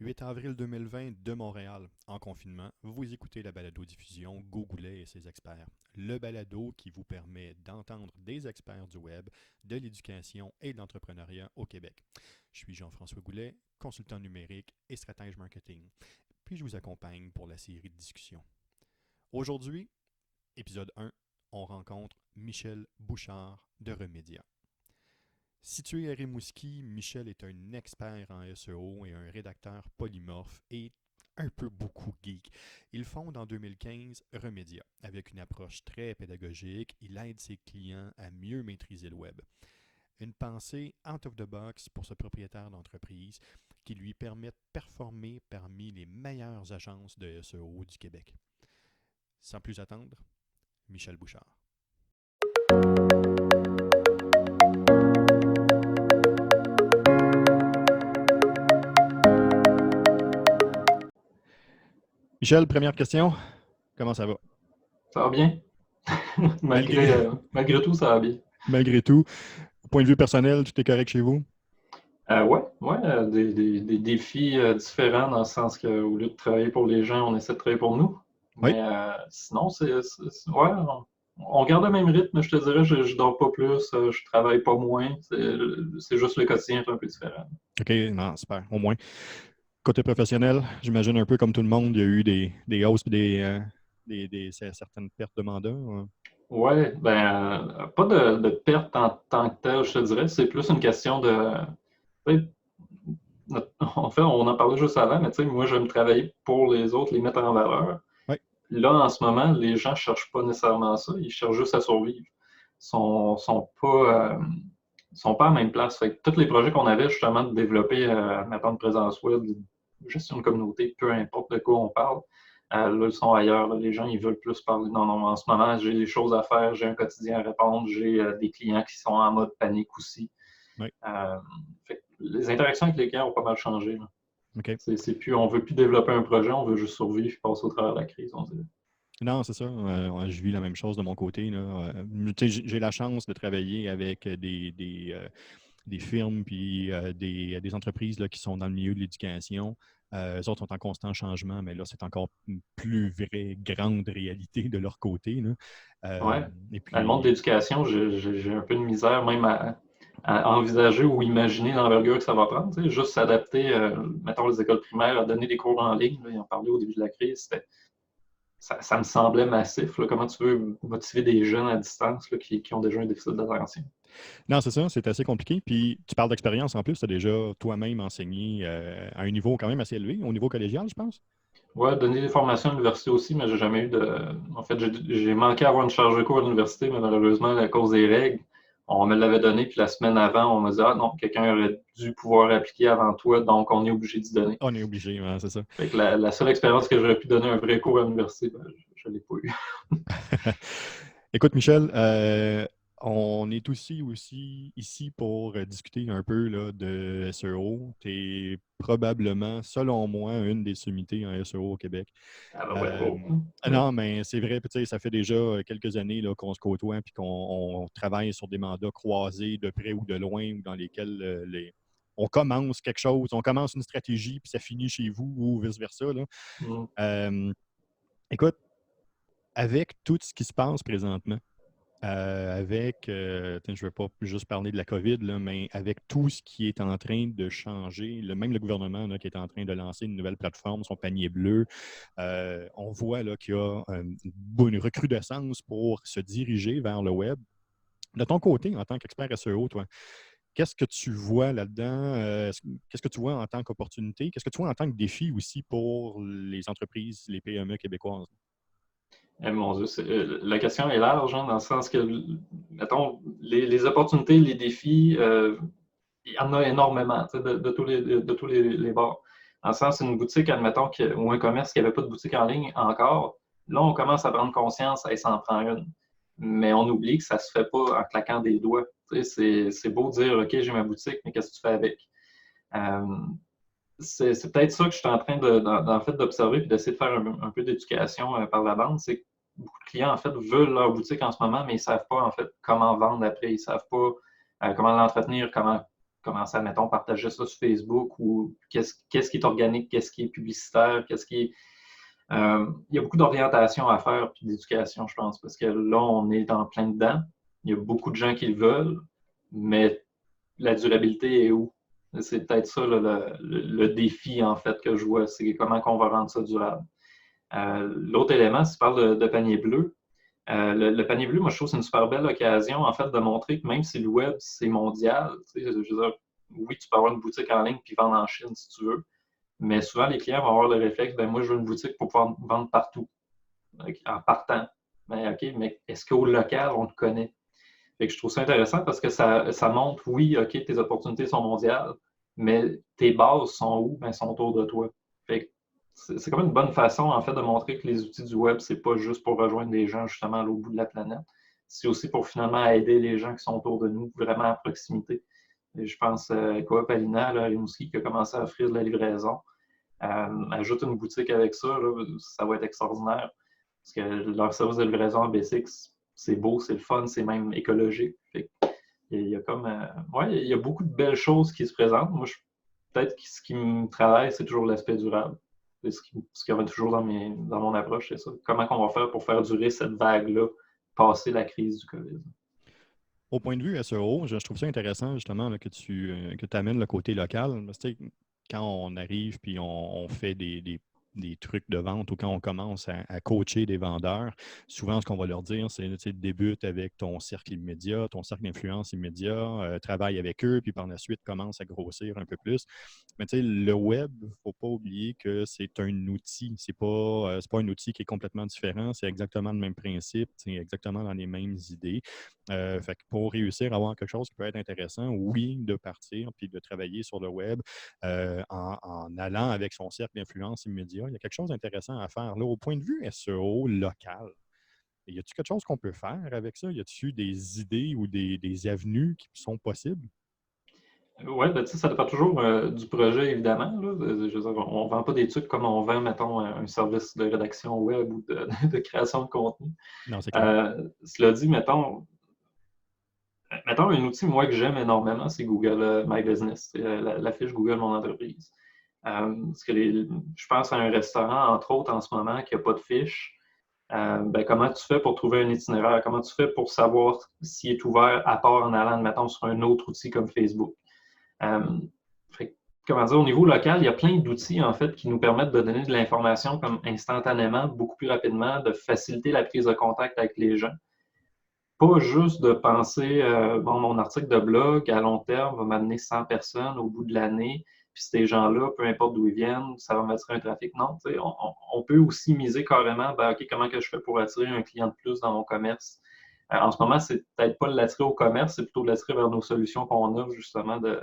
8 avril 2020 de Montréal, en confinement, vous écoutez la balado-diffusion Gogoulet et ses experts. Le balado qui vous permet d'entendre des experts du web, de l'éducation et de l'entrepreneuriat au Québec. Je suis Jean-François Goulet, consultant numérique et stratège marketing. Puis je vous accompagne pour la série de discussions. Aujourd'hui, épisode 1, on rencontre Michel Bouchard de Remédia. Situé à Rimouski, Michel est un expert en SEO et un rédacteur polymorphe et un peu beaucoup geek. Il fonde en 2015 Remédia. Avec une approche très pédagogique, il aide ses clients à mieux maîtriser le web. Une pensée out of the box pour ce propriétaire d'entreprise qui lui permet de performer parmi les meilleures agences de SEO du Québec. Sans plus attendre, Michel Bouchard. Michel, première question. Comment ça va? Ça va bien. Malgré tout, ça va bien. Malgré tout, au point de vue personnel, tout est correct chez vous? Ouais, des défis différents dans le sens qu'au lieu de travailler pour les gens, on essaie de travailler pour nous. Oui. Mais sinon, ouais, on garde le même rythme, je te dirais. Je dors pas plus, je travaille pas moins. C'est juste le quotidien est un peu différent. OK, non, super, au moins. Côté professionnel, j'imagine un peu comme tout le monde, il y a eu des hausses et certaines pertes de mandats. Ouais, pas de perte en tant que telle, je te dirais. C'est plus une question de. Tu sais, En fait, on en parlait juste avant, mais tu sais, moi, j'aime travailler pour les autres, les mettre en valeur. Oui, Là, en ce moment, les gens ne cherchent pas nécessairement ça, ils cherchent juste à survivre. Sont pas à la même place. Fait que tous les projets qu'on avait justement de développer, mettons, une présence web, de gestion de communauté, peu importe de quoi on parle, là, ils sont ailleurs. Là. Les gens, ils veulent plus parler. Non, non, en ce moment, j'ai des choses à faire, j'ai un quotidien à répondre, j'ai des clients qui sont en mode panique aussi. oui, Euh, fait que les interactions avec les clients ont pas mal changé. Là. OK. C'est plus, on veut plus développer un projet, on veut juste survivre et passer au travers de la crise, on dirait. Non, c'est ça. Je vis la même chose de mon côté, là. Tu sais, j'ai la chance de travailler avec des firmes puis des entreprises là, qui sont dans le milieu de l'éducation. Eux autres sont en constant changement, mais là, c'est encore une plus vraie, grande réalité de leur côté, là. Ouais. Et Dans le monde de puis, l'éducation, j'ai un peu de misère même à envisager ou imaginer l'envergure que ça va prendre. Tu sais, juste s'adapter, mettons, les écoles primaires, à donner des cours en ligne. Là, ils en parlaient au début de la crise. Ça me semblait massif. Là. Comment tu veux motiver des jeunes à distance là, qui ont déjà un déficit d'attention? non, c'est ça, c'est assez compliqué. Puis, tu parles d'expérience en plus, tu as déjà toi-même enseigné à un niveau quand même assez élevé, au niveau collégial, je pense. Ouais, donner des formations à l'université aussi, mais j'ai jamais eu de. En fait, j'ai manqué à avoir une charge de cours à l'université, mais malheureusement, à cause des règles, on me l'avait donné, puis la semaine avant, on m'a dit ah non, quelqu'un aurait dû pouvoir appliquer avant toi, donc on est obligé d'y donner. On est obligé, hein, c'est ça. Fait que la seule expérience que j'aurais pu donner un vrai cours à l'université, je ne l'ai pas eu. Écoute, Michel, on est aussi ici pour discuter un peu là, de SEO. Tu es probablement, selon moi, une des sommités en SEO au Québec. Ah ben ouais, Euh, bon. Ouais. non, mais c'est vrai, puis tu sais, ça fait déjà quelques années là, qu'on se côtoie et qu'on travaille sur des mandats croisés de près ou de loin ou dans lesquels on commence quelque chose, on commence une stratégie puis ça finit chez vous ou vice-versa, là. Mm. Euh, écoute, avec tout ce qui se passe présentement, je ne veux pas juste parler de la COVID, là, mais avec tout ce qui est en train de changer, même le gouvernement là, qui est en train de lancer une nouvelle plateforme, son panier bleu, on voit là, qu'il y a une recrudescence pour se diriger vers le web. De ton côté, en tant qu'expert SEO, toi, qu'est-ce que tu vois là-dedans? Qu'est-ce que tu vois en tant qu'opportunité? Qu'est-ce que tu vois en tant que défi aussi pour les entreprises, les PME québécoises? Eh, mon Dieu, la question est large, hein, dans le sens que, mettons, les opportunités, les défis, il y en a énormément, tu sais, de tous les bords. Dans le sens, une boutique, admettons, ou un commerce qui n'avait pas de boutique en ligne encore, là, on commence à prendre conscience, et s'en prend une. Mais on oublie que ça ne se fait pas en claquant des doigts. Tu sais, c'est beau de dire, OK, j'ai ma boutique, mais qu'est-ce que tu fais avec? Euh, c'est peut-être ça que je suis en train en fait, d'observer et d'essayer de faire un peu d'éducation par la bande. C'est que beaucoup de clients, en fait, veulent leur boutique en ce moment, mais ils ne savent pas, en fait, comment vendre après. Ils ne savent pas comment l'entretenir, comment commencer à, mettons, partager ça sur Facebook ou qu'est-ce qui est organique, qu'est-ce qui est publicitaire, qu'est-ce qui est... il y a beaucoup d'orientation à faire puis d'éducation, je pense, parce que là, on est en plein dedans. Il y a beaucoup de gens qui le veulent, mais la durabilité est où? C'est peut-être ça le défi, en fait, que je vois. C'est comment on va rendre ça durable. L'autre élément, si tu parles de panier bleu, le panier bleu, moi, je trouve que c'est une super belle occasion, en fait, de montrer que même si le web, c'est mondial, je veux dire, oui, tu peux avoir une boutique en ligne puis vendre en Chine si tu veux, mais souvent, les clients vont avoir le réflexe, ben moi, je veux une boutique pour pouvoir vendre partout, en partant. Mais OK, mais est-ce qu'au local, on te connaît? Fait que je trouve ça intéressant parce que ça montre, oui, OK, tes opportunités sont mondiales, mais tes bases sont où? Ben, elles sont autour de toi. Fait que c'est comme une bonne façon, en fait, de montrer que les outils du web, c'est pas juste pour rejoindre des gens, justement, à l'autre bout de la planète. C'est aussi pour, finalement, aider les gens qui sont autour de nous, vraiment à proximité. Et je pense Coop Alina, là, à Rimouski, qui a commencé à offrir de la livraison. Ajoute une boutique avec ça, là, ça va être extraordinaire. Parce que leur service de livraison en B6, c'est beau, c'est le fun, c'est même écologique. Fait il y a comme, ouais, il y a beaucoup de belles choses qui se présentent. Moi, peut-être que ce qui me travaille, c'est toujours l'aspect durable. C'est ce qui revient toujours dans mon approche, c'est ça. Comment on va faire pour faire durer cette vague-là, passer la crise du COVID? Au point de vue SEO, je trouve ça intéressant justement là, que tu amènes le côté local. Parce que, quand on arrive puis on fait des trucs de vente ou quand on commence à coacher des vendeurs, souvent ce qu'on va leur dire, c'est débute avec ton cercle immédiat, ton cercle d'influence immédiat, travaille avec eux, puis par la suite commence à grossir un peu plus. Mais le web, il ne faut pas oublier que c'est un outil. C'est pas un outil qui est complètement différent. C'est exactement le même principe, c'est exactement dans les mêmes idées. Fait que pour réussir à avoir quelque chose qui peut être intéressant, oui, de partir puis de travailler sur le web en allant avec son cercle d'influence immédiat, il y a quelque chose d'intéressant à faire. Là, au point de vue SEO local, y a-t-il quelque chose qu'on peut faire avec ça? Y a-t-il des idées ou des avenues qui sont possibles? Oui, ben, ça dépend toujours du projet, évidemment. Là. Je veux dire, on ne vend pas des trucs comme on vend, mettons, un service de rédaction web ou de création de contenu. Non, c'est clair. Cela dit, mettons un outil, moi, que j'aime énormément, c'est Google My Business, c'est la fiche Google Mon Entreprise. Parce que je pense à un restaurant, entre autres, en ce moment, qui n'a pas de fiche. Ben, comment tu fais pour trouver un itinéraire? Comment tu fais pour savoir s'il est ouvert à part en allant, mettons, sur un autre outil comme Facebook? Comment dire, au niveau local, il y a plein d'outils, en fait, qui nous permettent de donner de l'information comme instantanément, beaucoup plus rapidement, de faciliter la prise de contact avec les gens. Pas juste de penser, bon, mon article de blog, à long terme, va m'amener 100 personnes au bout de l'année, puis ces gens-là, peu importe d'où ils viennent, ça va m'attirer un trafic. Non, on peut aussi miser carrément, ben, OK, comment que je fais pour attirer un client de plus dans mon commerce? En ce moment, c'est peut-être pas de l'attirer au commerce, c'est plutôt de l'attirer vers nos solutions qu'on offre, justement, de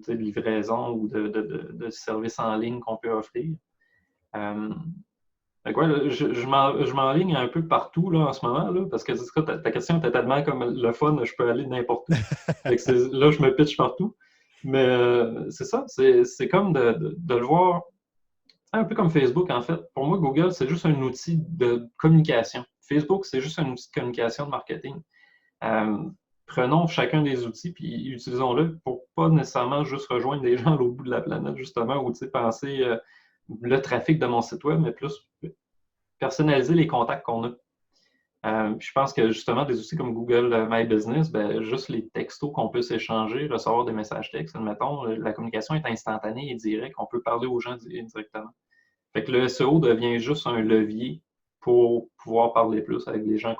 livraison ou de services en ligne qu'on peut offrir. Ouais, je m'enligne un peu partout là, en ce moment, là, parce que ta question était tellement comme le fun, je peux aller n'importe où. Là, je me pitch partout. Mais c'est ça, c'est comme de le voir un peu comme Facebook, en fait. Pour moi, Google, c'est juste un outil de communication. Facebook, c'est juste un outil de communication, de marketing. Prenons chacun des outils puis utilisons-le pour pas nécessairement juste rejoindre des gens à l'autre bout de la planète, justement, ou penser le trafic de mon site web, mais plus personnaliser les contacts qu'on a. Je pense que justement, des outils comme Google My Business, ben, juste les textos qu'on peut s'échanger, recevoir des messages textes, admettons, la communication est instantanée et directe, on peut parler aux gens directement. Fait que le SEO devient juste un levier pour pouvoir parler plus avec les gens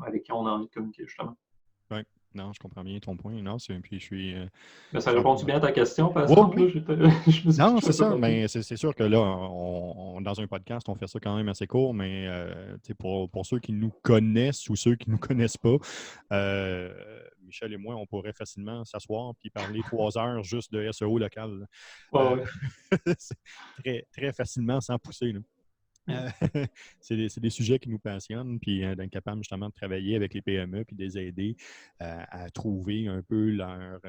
avec qui on a envie de communiquer, justement. Oui, non, je comprends bien ton point. Non, puis je suis. Mais ça Je suis répond-tu bien à ta question, par Oui, exemple? oui. Là, je me suis Non, pitché c'est un peu ça. partout. Mais c'est sûr que là, dans un podcast, on fait ça quand même assez court, mais pour ceux qui nous connaissent ou ceux qui ne nous connaissent pas, Michel et moi, on pourrait facilement s'asseoir et parler 3 heures juste de SEO local. Ouais, ouais. Très, très facilement sans pousser. Là. C'est des sujets qui nous passionnent, puis d'être capable justement de travailler avec les PME puis de les aider à trouver un peu leur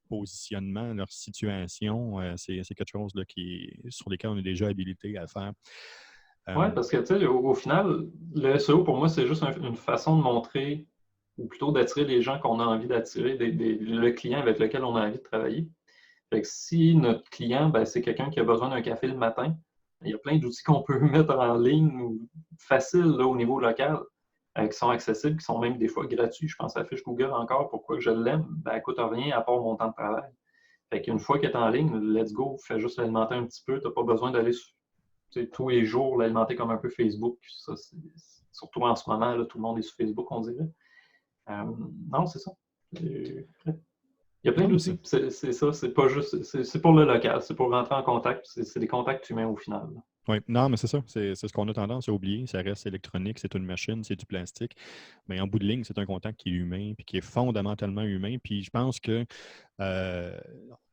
positionnement, leur situation. C'est quelque chose là, sur lesquels on est déjà habilité à le faire. Ouais, parce que, tu sais, au final, le SEO, pour moi, c'est juste une façon de montrer ou plutôt d'attirer les gens qu'on a envie d'attirer, le client avec lequel on a envie de travailler. Fait que si notre client, ben, c'est quelqu'un qui a besoin d'un café le matin, il y a plein d'outils qu'on peut mettre en ligne faciles là, au niveau local, qui sont accessibles, qui sont même des fois gratuits. Je pense à la fiche Google encore, pourquoi je l'aime, ben, elle ne coûte rien à part mon temps de travail. Fait qu'une fois qu'elle est en ligne, let's go, fais juste l'alimenter un petit peu, tu n'as pas besoin d'aller tous les jours l'alimenter comme un peu Facebook. Ça, surtout en ce moment, là, tout le monde est sur Facebook, on dirait. Non, c'est ça. Il y a plein d'outils. C'est ça, c'est pas juste. C'est pour le local, c'est pour rentrer en contact. C'est des contacts humains au final. Oui, non, mais c'est ça. C'est ce qu'on a tendance à oublier. Ça reste électronique, c'est une machine, c'est du plastique. Mais en bout de ligne, c'est un contact qui est humain, puis qui est fondamentalement humain. Puis je pense que, là,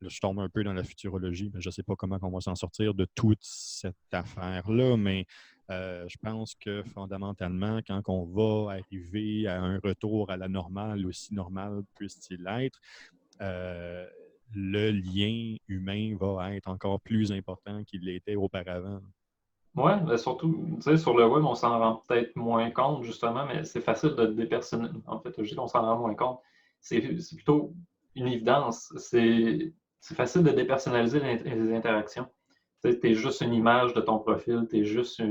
je tombe un peu dans la futurologie, mais je ne sais pas comment on va s'en sortir de toute cette affaire-là, mais je pense que fondamentalement, quand on va arriver à un retour à la normale, aussi normal puisse-t-il être, le lien humain va être encore plus important qu'il l'était auparavant. Oui, surtout, tu sais, sur le web, on s'en rend peut-être moins compte, justement, mais c'est facile de dépersonnaliser. En fait, je dis qu'on s'en rend moins compte. C'est plutôt une évidence. C'est facile de dépersonnaliser les interactions. Tu sais, t'es juste une image de ton profil, t'es juste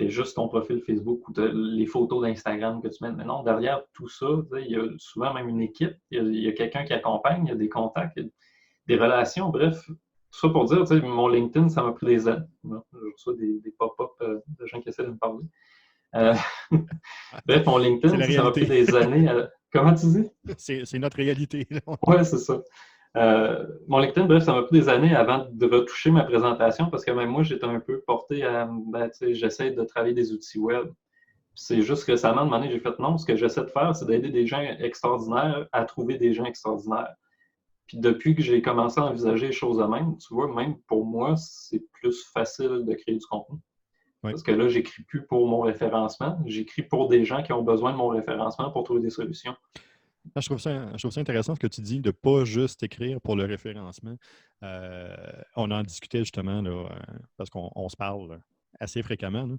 juste ton profil Facebook ou les photos d'Instagram que tu mets. Mais non, derrière tout ça, il y a souvent même une équipe, il y a quelqu'un qui accompagne, il y a des contacts, il y a des relations, bref. Tout ça pour dire, mon LinkedIn, ça m'a pris des années. Je reçois des pop-up de gens qui essaient de me parler. Bref, mon LinkedIn, ça m'a pris des années. Comment tu dis? C'est notre réalité. Oui, c'est ça. Mon LinkedIn, bref, ça m'a pris des années avant de retoucher ma présentation parce que même moi, j'étais un peu porté à, j'essaie de travailler des outils web. C'est juste récemment, de moment j'ai fait non, ce que j'essaie de faire, c'est d'aider des gens extraordinaires à trouver des gens extraordinaires. Puis depuis que j'ai commencé à envisager les choses de même, tu vois, même pour moi, c'est plus facile de créer du contenu. Oui. Parce que là, j'écris plus pour mon référencement, j'écris pour des gens qui ont besoin de mon référencement pour trouver des solutions. Je trouve ça intéressant ce que tu dis de ne pas juste écrire pour le référencement. On en discutait justement, là, parce qu'on se parle assez fréquemment, là,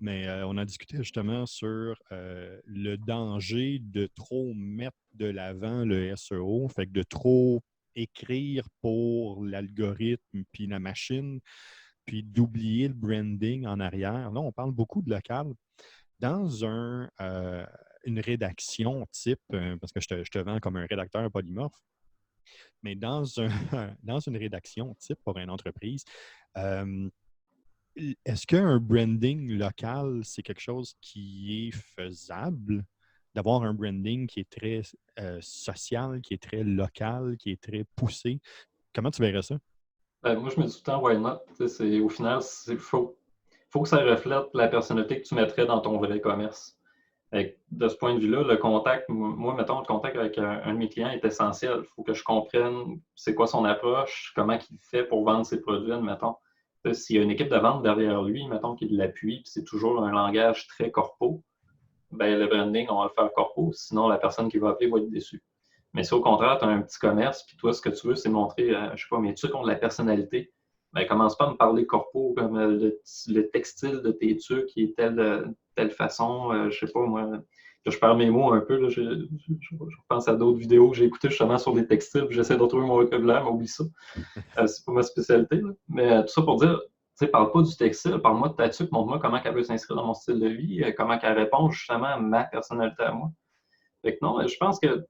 mais on en discutait justement sur le danger de trop mettre de l'avant le SEO, fait que de trop écrire pour l'algorithme puis la machine, puis d'oublier le branding en arrière. Là, on parle beaucoup de local. Dans une rédaction type, parce que je te vends comme un rédacteur polymorphe, mais dans une rédaction type pour une entreprise, est-ce qu'un branding local, c'est quelque chose qui est faisable? D'avoir un branding qui est très social, qui est très local, qui est très poussé. Comment tu verrais ça? Moi, je me dis tout le temps, why not? Au final, il faut que ça reflète la personnalité que tu mettrais dans ton vrai commerce. De ce point de vue-là, le contact, moi, mettons, le contact avec un de mes clients est essentiel. Il faut que je comprenne c'est quoi son approche, comment il fait pour vendre ses produits, mettons. S'il y a une équipe de vente derrière lui, mettons qu'il l'appuie, puis c'est toujours un langage très corpo, ben, le branding, on va le faire corpo, sinon la personne qui va appeler va être déçue. Mais si au contraire, tu as un petit commerce, puis toi, ce que tu veux, c'est montrer, je sais pas, mes trucs ont de la personnalité, ben, commence pas à me parler corpo, comme le textile de tes trucs qui est telle façon, je sais pas, moi, je perds mes mots un peu, là, je pense à d'autres vidéos que j'ai écoutées justement sur les textiles, puis j'essaie de retrouver mon vocabulaire, mais oublie ça. C'est pas ma spécialité, là. Mais tout ça pour dire, tu sais, parle pas du textile, parle-moi de ta tuque, montre-moi comment elle peut s'inscrire dans mon style de vie, comment elle répond justement à ma personnalité à moi. Fait que non, je pense que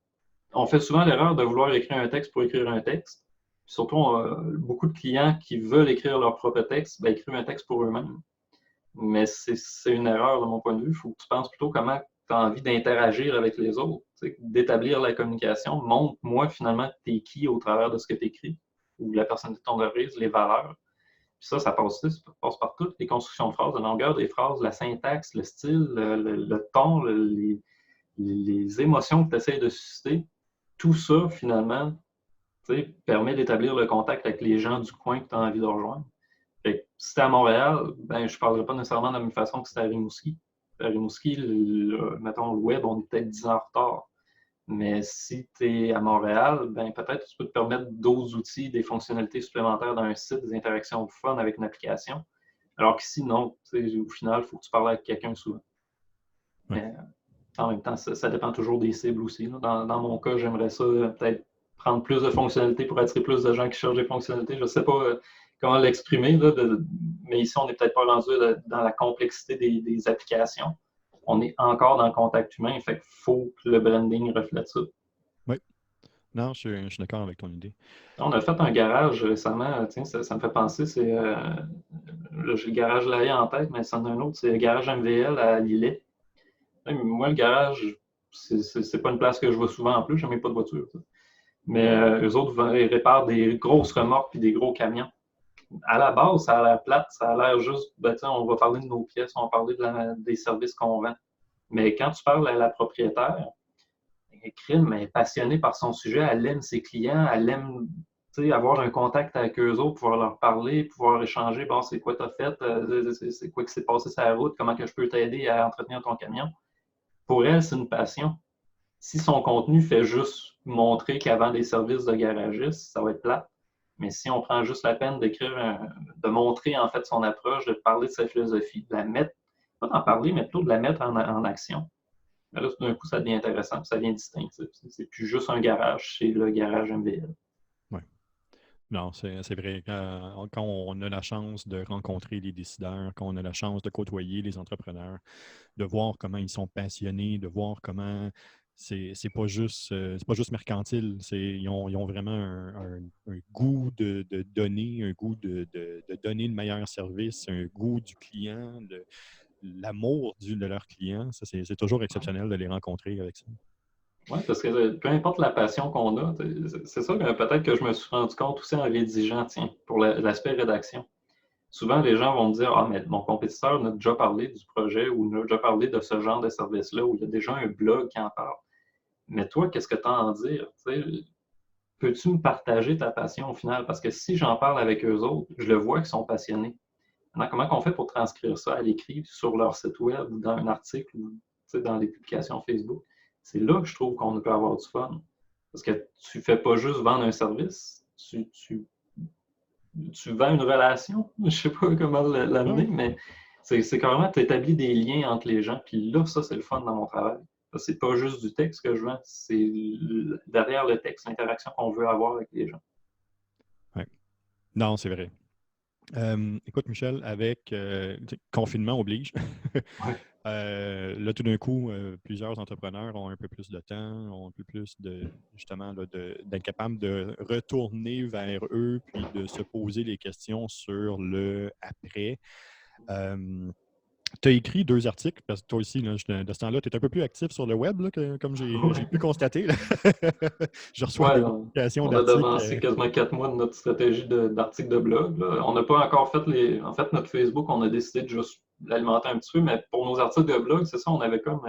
on fait souvent l'erreur de vouloir écrire un texte pour écrire un texte. Surtout, beaucoup de clients qui veulent écrire leur propre texte, ben, écrivent un texte pour eux-mêmes. Mais c'est une erreur de mon point de vue. Il faut que tu penses plutôt comment tu as envie d'interagir avec les autres, d'établir la communication. Montre-moi finalement t'es qui au travers de ce que tu écris, ou la personnalité de ton entreprise, les valeurs. Puis ça passe par toutes les constructions de phrases, la longueur des phrases, la syntaxe, le style, le ton, les émotions que tu essaies de susciter. Tout ça, finalement, permet d'établir le contact avec les gens du coin que tu as envie de rejoindre. Fait que, si tu es à Montréal, ben, je ne parlerai pas nécessairement de la même façon que si tu es à Rimouski. À Rimouski, mettons, le web, on est peut-être 10 ans en retard. Mais si tu es à Montréal, ben, peut-être que tu peux te permettre d'autres outils, des fonctionnalités supplémentaires dans un site, des interactions fun avec une application. Alors qu'ici, non. Au final, il faut que tu parles avec quelqu'un souvent. Ouais. En même temps, ça dépend toujours des cibles aussi. Là. Dans mon cas, j'aimerais ça peut-être prendre plus de fonctionnalités pour attirer plus de gens qui cherchent des fonctionnalités. Je ne sais pas comment l'exprimer, mais ici, on n'est peut-être pas rendu dans la complexité des applications. On est encore dans le contact humain, fait qu'il faut que le branding reflète ça. Oui. Non, je suis d'accord avec ton idée. On a fait un garage récemment, tiens, ça me fait penser, c'est là, j'ai le garage Laïa en tête, mais c'en a un autre, c'est le garage MVL à Lillet. Moi, le garage, c'est pas une place que je vois souvent en plus, je n'ai même pas de voiture. Ça. Mais eux autres, ils réparent des grosses remorques et des gros camions. À la base, ça a l'air plate, ça a l'air juste, ben, on va parler de nos pièces, on va parler des services qu'on vend. Mais quand tu parles à la propriétaire, crime, elle est passionnée par son sujet, elle aime ses clients, elle aime avoir un contact avec eux autres, pouvoir leur parler, pouvoir échanger, bon, c'est quoi tu as fait, c'est quoi qui s'est passé sur la route, comment que je peux t'aider à entretenir ton camion. Pour elle, c'est une passion. Si son contenu fait juste montrer qu'elle vend des services de garagiste, ça va être plate. Mais si on prend juste la peine de montrer en fait son approche, de parler de sa philosophie, de la mettre, pas d'en parler, mais plutôt de la mettre en action, là, tout d'un coup, ça devient intéressant, ça devient distinct. C'est plus juste un garage, c'est le garage MVL. Oui. Non, c'est vrai. Quand on a la chance de rencontrer les décideurs, quand on a la chance de côtoyer les entrepreneurs, de voir comment ils sont passionnés, de voir comment c'est pas juste mercantile. Ils ont vraiment un goût de donner, un goût de donner le meilleur service, un goût du client, de l'amour de leur client. Ça, c'est toujours exceptionnel de les rencontrer avec ça. Oui, parce que peu importe la passion qu'on a, c'est ça que peut-être que je me suis rendu compte aussi en rédigeant, tiens, pour l'aspect rédaction. Souvent, les gens vont me dire, ah, mais mon compétiteur n'a déjà parlé du projet ou n'a déjà parlé de ce genre de service-là, ou il y a déjà un blog qui en parle. Mais toi, qu'est-ce que tu as à en dire? Peux-tu me partager ta passion au final? Parce que si j'en parle avec eux autres, je le vois qu'ils sont passionnés. Maintenant, comment on fait pour transcrire ça à l'écrit sur leur site web ou dans un article ou dans les publications Facebook? C'est là que je trouve qu'on peut avoir du fun. Parce que tu ne fais pas juste vendre un service, tu vends une relation. Je ne sais pas comment l'amener, mais c'est carrément, tu établis des liens entre les gens. Puis là, ça, c'est le fun dans mon travail. C'est pas juste du texte que je vends, c'est derrière le texte, l'interaction qu'on veut avoir avec les gens. Ouais. Non, c'est vrai. Écoute, Michel, avec confinement oblige. Ouais. Là, tout d'un coup, plusieurs entrepreneurs ont un peu plus de temps, ont un peu plus justement, d'être capables de retourner vers eux, puis de se poser les questions sur le après. Tu as écrit 2 articles, parce que toi aussi, là, de ce temps-là, tu es un peu plus actif sur le web, là, comme j'ai pu constater. Là. Je reçois Ouais, des notifications on a d'articles. devancé quasiment 4 mois de notre stratégie d'articles de blog. Là. On n'a pas encore fait En fait, notre Facebook, on a décidé de juste l'alimenter un petit peu, mais pour nos articles de blog, c'est ça, on avait comme.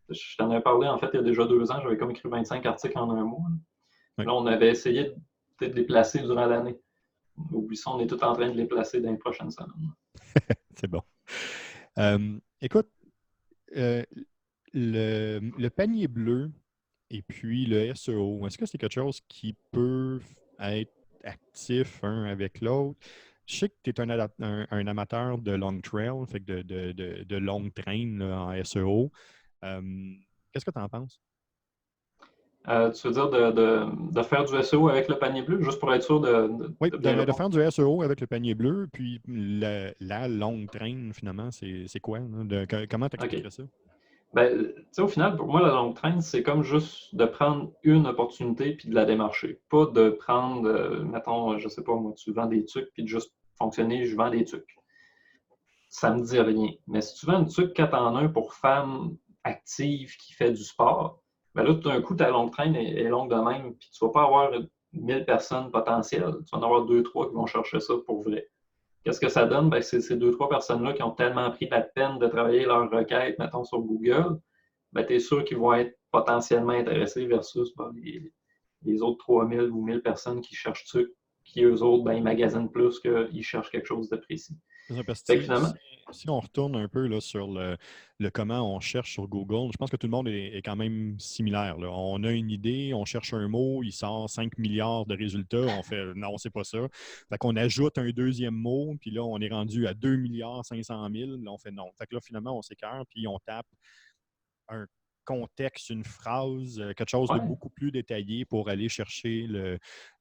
Je t'en avais parlé, en fait, il y a déjà 2 ans, j'avais comme écrit 25 articles en un mois. Oui. Là, on avait essayé de peut-être les placer durant l'année. Oublie ça, on est tout en train de les placer dans les prochaines semaines. C'est bon. Écoute, euh, le panier bleu et puis le SEO, est-ce que c'est quelque chose qui peut être actif un avec l'autre? Je sais que tu es un amateur de long trail, fait que de longue traîne là, en SEO. Qu'est-ce que tu en penses? Tu veux dire de faire du SEO avec le panier bleu, juste pour être sûr Oui, de bien de répondre? faire du SEO avec le panier bleu, puis la longue traîne, finalement, c'est quoi? Là? Comment tu OK. expliquerais ça? Ben, tu sais, au final, pour moi, la longue traîne, c'est comme juste de prendre une opportunité puis de la démarcher. Pas de prendre, mettons, je sais pas, moi, tu vends des trucs puis de juste fonctionner, je vends des trucs. Ça me dit rien. Mais si tu vends un truc 4 en 1 pour femme active qui fait du sport, ben là, tout d'un coup, ta longue traîne est longue de même, puis tu vas pas avoir 1000 personnes potentielles. Tu vas en avoir 2, 3 qui vont chercher ça pour vrai. Qu'est-ce que ça donne? Ben, c'est ces 2, 3 personnes-là qui ont tellement pris la peine de travailler leur requête, mettons, sur Google, ben, tu es sûr qu'ils vont être potentiellement intéressés versus les autres 3000 ou 1000 personnes qui cherchent ça, qui eux autres, ben, ils magasinent plus qu'ils cherchent quelque chose de précis. C'est ça, parce que Fait que finalement, si on retourne un peu là, sur le comment on cherche sur Google, je pense que tout le monde est quand même similaire. Là. On a une idée, on cherche un mot, il sort 5 milliards de résultats, on fait non, c'est pas ça. Fait qu'on ajoute un deuxième mot, puis là, on est rendu à 2 milliards 500 000, là, on fait non. Fait que là, finalement, on s'écarte, puis on tape un contexte, une phrase, quelque chose de Ouais, beaucoup plus détaillé pour aller chercher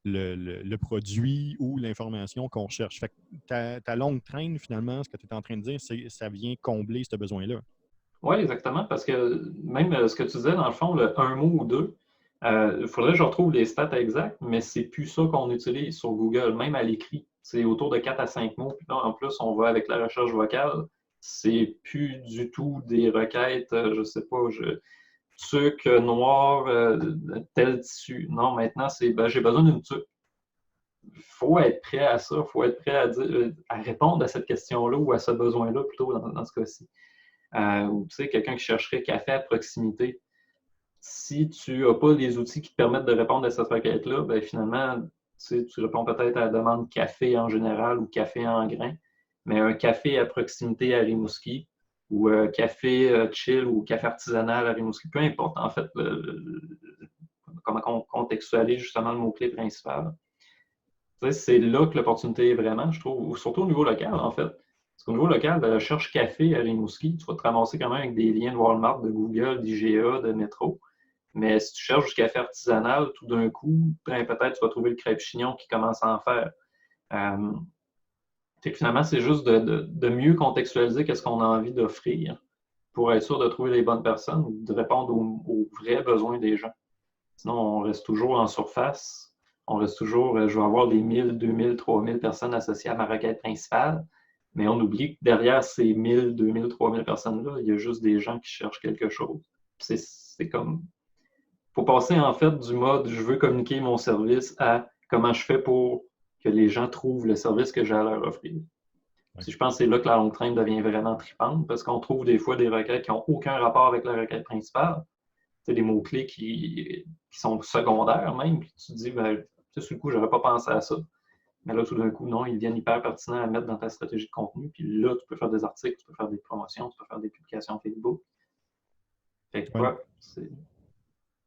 le produit ou l'information qu'on cherche. Fait que ta longue traîne, finalement, ce que tu es en train de dire, c'est ça vient combler ce besoin-là. ouais, exactement, parce que même ce que tu disais, dans le fond, le un mot ou deux, il faudrait que je retrouve les stats exacts, mais c'est plus ça qu'on utilise sur Google, même à l'écrit. C'est autour de 4 à 5 mots. Puis là, en plus, on va avec la recherche vocale. C'est plus du tout des requêtes, je sais pas, tuque noir, tel tissu. Non, maintenant, c'est ben, j'ai besoin d'une tuque. Il faut être prêt à ça, il faut être prêt à répondre à cette question-là ou à ce besoin-là, plutôt dans ce cas-ci. Ou tu sais, quelqu'un qui chercherait café à proximité. Si tu n'as pas les outils qui te permettent de répondre à cette requête-là, ben finalement, tu réponds peut-être à la demande café en général ou café en grains, mais un café à proximité à Rimouski ou café chill ou café artisanal à Rimouski, peu importe en fait comment on contextualise justement le mot-clé principal. C'est là que l'opportunité est vraiment, je trouve, surtout au niveau local, en fait. Parce qu'au niveau local, de la recherche café à Rimouski, tu vas te ramasser quand même avec des liens de Walmart, de Google, d'IGA, de Métro. Mais si tu cherches du café artisanal, tout d'un coup, ben, peut-être tu vas trouver le crêpe chignon qui commence à en faire. Euh, Fait que finalement, c'est juste de mieux contextualiser qu'est-ce qu'on a envie d'offrir pour être sûr de trouver les bonnes personnes, de répondre aux vrais besoins des gens. Sinon, on reste toujours en surface. On reste toujours, je vais avoir les 1000, 2000, 3000 personnes associées à ma requête principale, mais on oublie que derrière ces 1000, 2000, 3000 personnes-là, il y a juste des gens qui cherchent quelque chose. C'est comme, faut passer en fait du mode je veux communiquer mon service à comment je fais pour que les gens trouvent le service que j'ai à leur offrir. Ouais. Si je pense que c'est là que la longue traîne devient vraiment tripante parce qu'on trouve des fois des requêtes qui n'ont aucun rapport avec la requête principale. C'est des mots-clés qui sont secondaires même. Puis tu te dis, ben, sur le coup, je n'aurais pas pensé à ça. Mais là, tout d'un coup, non, ils deviennent hyper pertinents à mettre dans ta stratégie de contenu. Puis là, tu peux faire des articles, tu peux faire des promotions, tu peux faire des publications Facebook. Fait que, Ouais. ouais,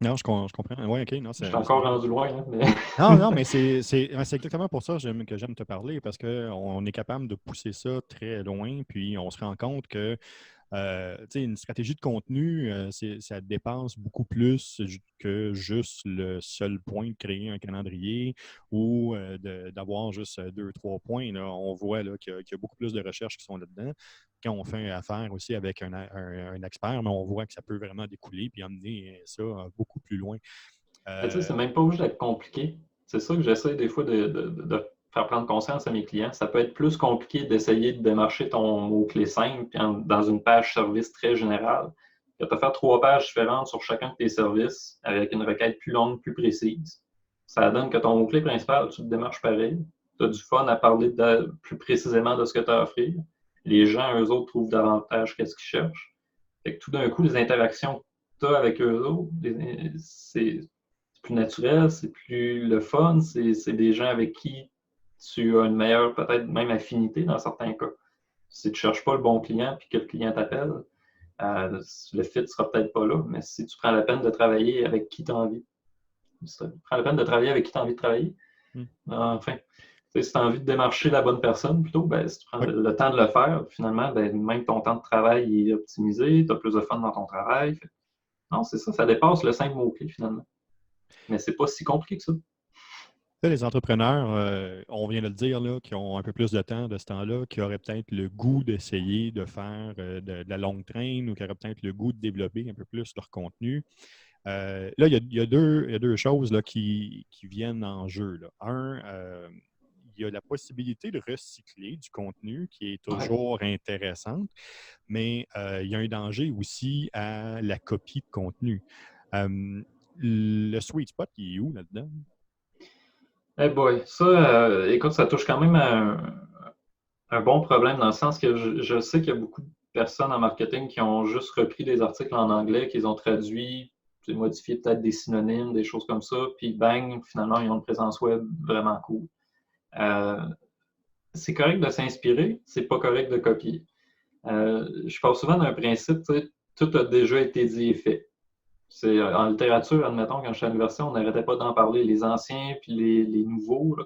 Non, je comprends. Oui, OK. Non, je suis c'est encore bon. rendu loin, hein, mais Non, non, mais c'est exactement pour ça que j'aime te parler, parce qu'on est capable de pousser ça très loin, puis on se rend compte que une stratégie de contenu, ça dépasse beaucoup plus que juste le seul point de créer un calendrier ou d'avoir juste deux, trois points. Là. On voit là, qu'il y a beaucoup plus de recherches qui sont là-dedans. Quand on fait affaire aussi avec un expert, mais on voit que ça peut vraiment découler et emmener ça beaucoup plus loin. tu sais, Euh, c'est même pas obligé d'être compliqué. C'est ça que j'essaie des fois de faire prendre conscience à mes clients. Ça peut être plus compliqué d'essayer de démarcher ton mot-clé simple dans une page service très générale que de faire 3 pages différentes sur chacun de tes services avec une requête plus longue, plus précise. Ça donne que ton mot-clé principal, tu te démarches pareil. Tu as du fun à parler plus précisément de ce que tu as à offrir. Les gens, eux autres, trouvent davantage qu'est-ce qu'ils cherchent. Fait que tout d'un coup, les interactions que tu as avec eux autres, c'est plus naturel, c'est plus le fun, c'est des gens avec qui tu as une meilleure, peut-être même affinité dans certains cas. Si tu ne cherches pas le bon client puis que le client t'appelle, le fit ne sera peut-être pas là, mais si tu prends la peine de travailler avec qui tu as envie, si tu prends la peine de travailler avec qui tu as envie de travailler, hmm. enfin, si tu as envie de démarcher la bonne personne, plutôt, ben, si tu prends Oui. le temps de le faire, finalement, ben, même ton temps de travail est optimisé, tu as plus de fun dans ton travail. Non, c'est ça, ça dépasse le simple mot-clé finalement. Mais c'est pas si compliqué que ça. Là, les entrepreneurs, on vient de le dire, là, qui ont un peu plus de temps de ce temps-là, qui auraient peut-être le goût d'essayer de faire de la longue traîne ou qui auraient peut-être le goût de développer un peu plus leur contenu. Là, il y a deux choses là, qui viennent en jeu. Là. Il y a la possibilité de recycler du contenu qui est Ouais. toujours intéressante, mais il y a un danger aussi à la copie de contenu. Le sweet spot, il est où là-dedans? Eh boy, ça, écoute, ça touche quand même à un bon problème dans le sens que je sais qu'il y a beaucoup de personnes en marketing qui ont juste repris des articles en anglais, qu'ils ont traduit, modifié peut-être des synonymes, des choses comme ça, puis bang, finalement, ils ont une présence web vraiment cool. Euh, c'est correct de s'inspirer, c'est pas correct de copier. Je parle souvent d'un principe, tu sais, tout a déjà été dit et fait. C'est, en littérature, admettons, quand je suis à l'université, on n'arrêtait pas d'en parler. Les anciens puis les nouveaux. Là,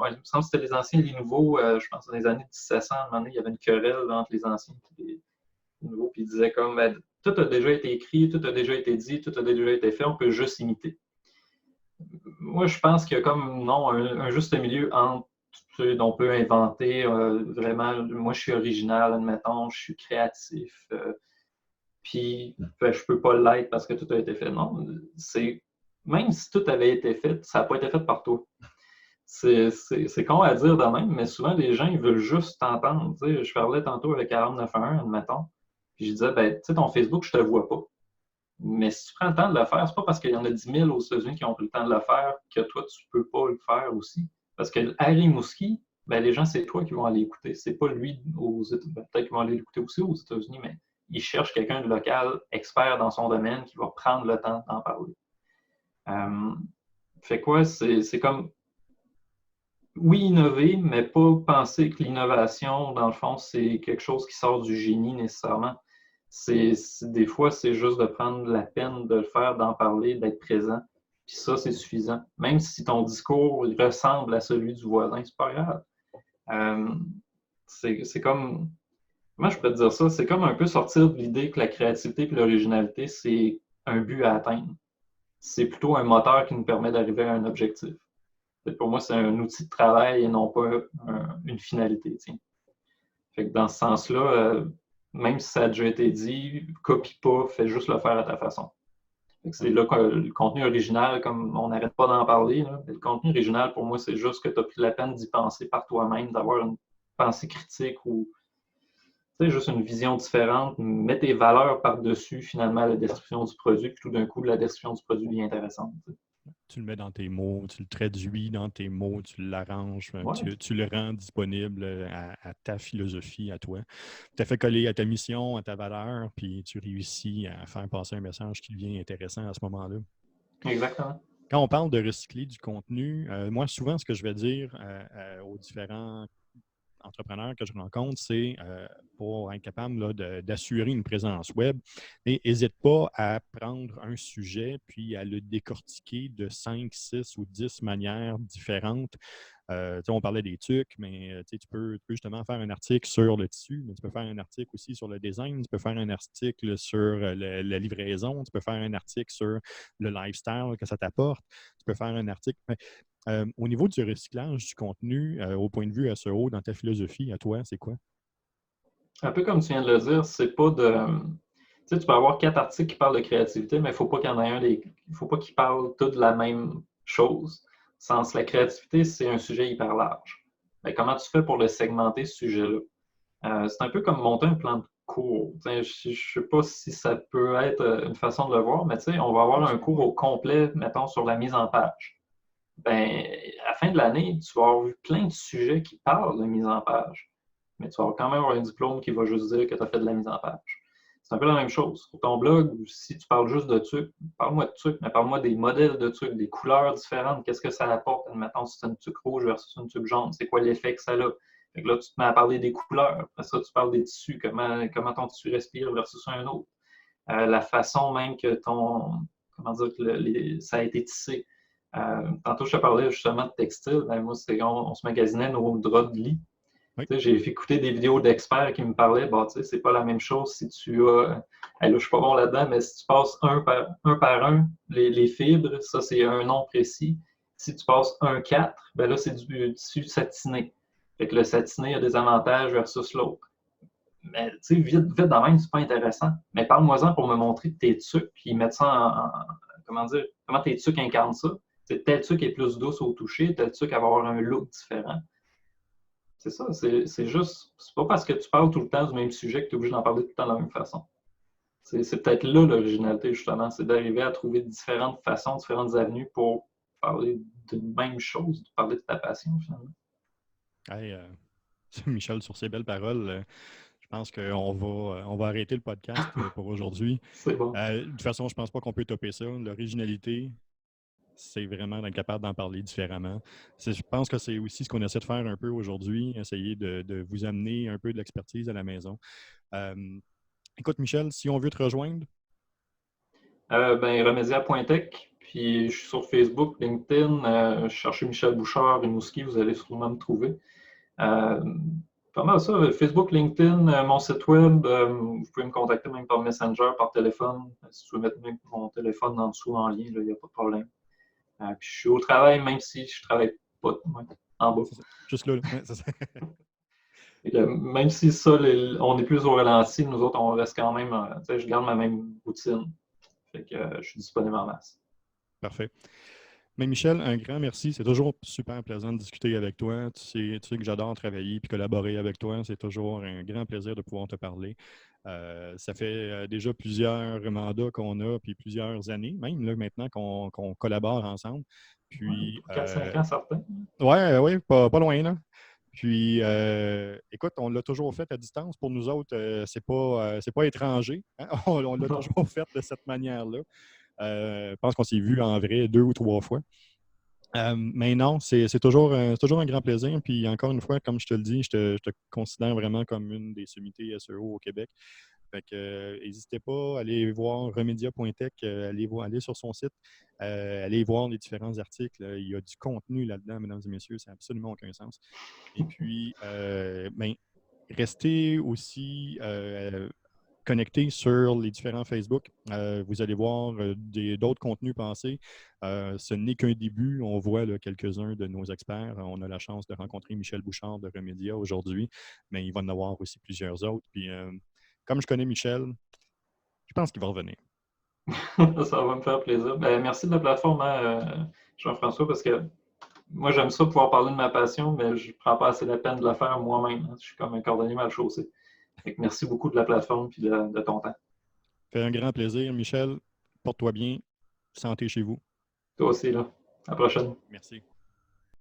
ouais, il me semble que c'était les anciens et les nouveaux. Je pense que dans les années 1700, à un moment donné, il y avait une querelle entre les anciens et nouveau, puis il disait comme, ben, tout a déjà été écrit, tout a déjà été dit, tout a déjà été fait, on peut juste imiter. Moi, je pense qu'il y a comme, non, un juste milieu entre, on peut inventer vraiment, moi, je suis original, admettons, je suis créatif, puis ben, je peux pas l'être parce que tout a été fait. Non, même si tout avait été fait, ça n'a pas été fait par toi. C'est con à dire de même, mais souvent, les gens, ils veulent juste t'entendre. Tu sais, je parlais tantôt avec 49.1, admettons, puis je disais, ben, tu sais, ton Facebook, je te vois pas. Mais si tu prends le temps de le faire, c'est pas parce qu'il y en a 10 000 aux États-Unis qui ont pris le temps de le faire que toi, tu peux pas le faire aussi. Parce que Harry Mouski, ben, les gens, c'est toi qui vont aller écouter. C'est pas lui aux États-Unis. Ben, peut-être qu'ils vont aller l'écouter aussi aux États-Unis, mais ils cherchent quelqu'un de local, expert dans son domaine, qui va prendre le temps d'en parler. Fait quoi, c'est comme oui, innover, mais pas penser que l'innovation, dans le fond, c'est quelque chose qui sort du génie nécessairement. Des fois, c'est juste de prendre la peine de le faire, d'en parler, d'être présent. Puis ça, c'est suffisant. Même si ton discours ressemble à celui du voisin, c'est pas grave. C'est comme, comment je peux te dire ça? C'est comme un peu sortir de l'idée que la créativité et l'originalité, c'est un but à atteindre. C'est plutôt un moteur qui nous permet d'arriver à un objectif. Pour moi, c'est un outil de travail et non pas une finalité. Tiens. Fait que dans ce sens-là, même si ça a déjà été dit, copie pas, fais juste le faire à ta façon. C'est là que le contenu original, comme on n'arrête pas d'en parler, là, le contenu original, pour moi, c'est juste que tu as pris la peine d'y penser par toi-même, d'avoir une pensée critique ou juste une vision différente, mets tes valeurs par-dessus, finalement, la description du produit, puis tout d'un coup, la description du produit devient intéressante. Tu le mets dans tes mots, tu le traduis dans tes mots, tu l'arranges, Ouais. tu le rends disponible à ta philosophie, à toi. Tu as fait coller à ta mission, à ta valeur, puis tu réussis à faire passer un message qui devient intéressant à ce moment-là. Exactement. Quand on parle de recycler du contenu, moi, souvent, ce que je vais dire aux différents entrepreneurs que je rencontre, c'est pour être capable là, d'assurer une présence web. Et n'hésite pas à prendre un sujet puis à le décortiquer de 5, 6 ou 10 manières différentes. On parlait des tucs, mais tu peux justement faire un article sur le tissu, mais tu peux faire un article aussi sur le design, tu peux faire un article sur la livraison, tu peux faire un article sur le lifestyle que ça t'apporte, tu peux faire un article. Au niveau du recyclage du contenu, au point de vue SEO, dans ta philosophie, à toi, c'est quoi? Un peu comme tu viens de le dire, c'est pas de. Tu sais, tu peux avoir 4 articles qui parlent de créativité, mais il ne faut pas qu'il y en ait un. Il ne faut pas qu'ils parlent tous de la même chose. Sans la créativité, c'est un sujet hyper large. Mais comment tu fais pour le segmenter, ce sujet-là? C'est un peu comme monter un plan de cours. Je ne sais pas si ça peut être une façon de le voir, mais on va avoir un cours au complet, mettons, sur la mise en page. Ben, à la fin de l'année, tu vas avoir vu plein de sujets qui parlent de mise en page. Mais tu vas quand même avoir un diplôme qui va juste dire que tu as fait de la mise en page. C'est un peu la même chose. Pour ton blog, si tu parles juste de trucs, parle-moi de trucs, mais parle-moi des modèles de trucs, des couleurs différentes, qu'est-ce que ça apporte? Admettons, si c'est une tuque rouge versus une tuque jaune, c'est quoi l'effet que ça a? Fait que là, tu te mets à parler des couleurs. Après ça, tu parles des tissus, comment ton tissu respire versus un autre. La façon même que comment dire, que ça a été tissé. Tantôt, je te parlais justement de textile. Ben, moi, on se magasinait nos draps de lit. Oui. J'ai fait écouter des vidéos d'experts qui me parlaient, c'est pas la même chose si tu as, là, je suis pas bon là-dedans, mais si tu passes un par un, les fibres, ça c'est un nom précis. Si tu passes 1-4, ben là c'est du tissu satiné. Fait que le satiné a des avantages versus l'autre. Mais tu sais, vite dans même, c'est pas intéressant. Mais parle-moi-en pour me montrer tes trucs, puis mettre ça comment dire, comment tes trucs incarnent ça. Tel truc est plus douce au toucher, tel truc va avoir un look différent. C'est ça, c'est juste, c'est pas parce que tu parles tout le temps du même sujet que tu es obligé d'en parler tout le temps de la même façon. C'est peut-être là l'originalité, justement, c'est d'arriver à trouver différentes façons, différentes avenues pour parler de même chose, de parler de ta passion, finalement. Hey, Michel, sur ces belles paroles, je pense on va arrêter le podcast pour aujourd'hui. C'est bon. De toute façon, je pense pas qu'on peut topper ça. L'originalité, c'est vraiment d'être capable d'en parler différemment. Je pense que c'est aussi ce qu'on essaie de faire un peu aujourd'hui, essayer de vous amener un peu de l'expertise à la maison. Écoute, Michel, si on veut te rejoindre, Remedia.tech, puis je suis sur Facebook, LinkedIn, cherchez Michel Bouchard, Rimouski, vous allez sûrement me trouver. Pas mal ça. Facebook, LinkedIn, mon site web. Vous pouvez me contacter même par Messenger, par téléphone. Si tu veux mettre même mon téléphone en dessous en lien, il n'y a pas de problème. Puis je suis au travail, même si je ne travaille pas en bas. C'est ça. Juste là. Ouais, c'est ça. Même si ça, on est plus au ralenti, nous autres, on reste quand même. Je garde ma même routine. Fait que je suis disponible en masse. Parfait. Mais Michel, un grand merci. C'est toujours super plaisant de discuter avec toi. Tu sais que j'adore travailler et collaborer avec toi. C'est toujours un grand plaisir de pouvoir te parler. Ça fait déjà plusieurs mandats qu'on a, puis plusieurs années, même là, maintenant qu'on collabore ensemble. Puis, 4-5 ans, certains. ouais, pas loin, là. Puis, écoute, on l'a toujours fait à distance. Pour nous autres, c'est pas étranger. Hein? On l'a toujours fait de cette manière-là. Je pense qu'on s'est vu en vrai 2 ou 3 fois. Mais non, c'est toujours un grand plaisir. Puis encore une fois, comme je te le dis, je te considère vraiment comme une des sommités SEO au Québec. Fait que n'hésitez pas à aller voir remedia.tech, allez sur son site, allez voir les différents articles. Il y a du contenu là-dedans, mesdames et messieurs, ça n'a absolument aucun sens. Et puis, restez aussi connectés sur les différents Facebook. Vous allez voir d'autres contenus passés. Ce n'est qu'un début. On voit là, quelques-uns de nos experts. On a la chance de rencontrer Michel Bouchard de Remedia aujourd'hui, mais il va en avoir aussi plusieurs autres. Puis, comme je connais Michel, je pense qu'il va revenir. Ça va me faire plaisir. Ben, merci de la plateforme, Jean-François, parce que moi, j'aime ça pouvoir parler de ma passion, mais je ne prends pas assez la peine de la faire moi-même. Je suis comme un cordonnier mal chaussé. Merci beaucoup de la plateforme et de ton temps. Fait un grand plaisir, Michel. Porte-toi bien. Santé chez vous. Toi aussi, là. À la prochaine. Merci.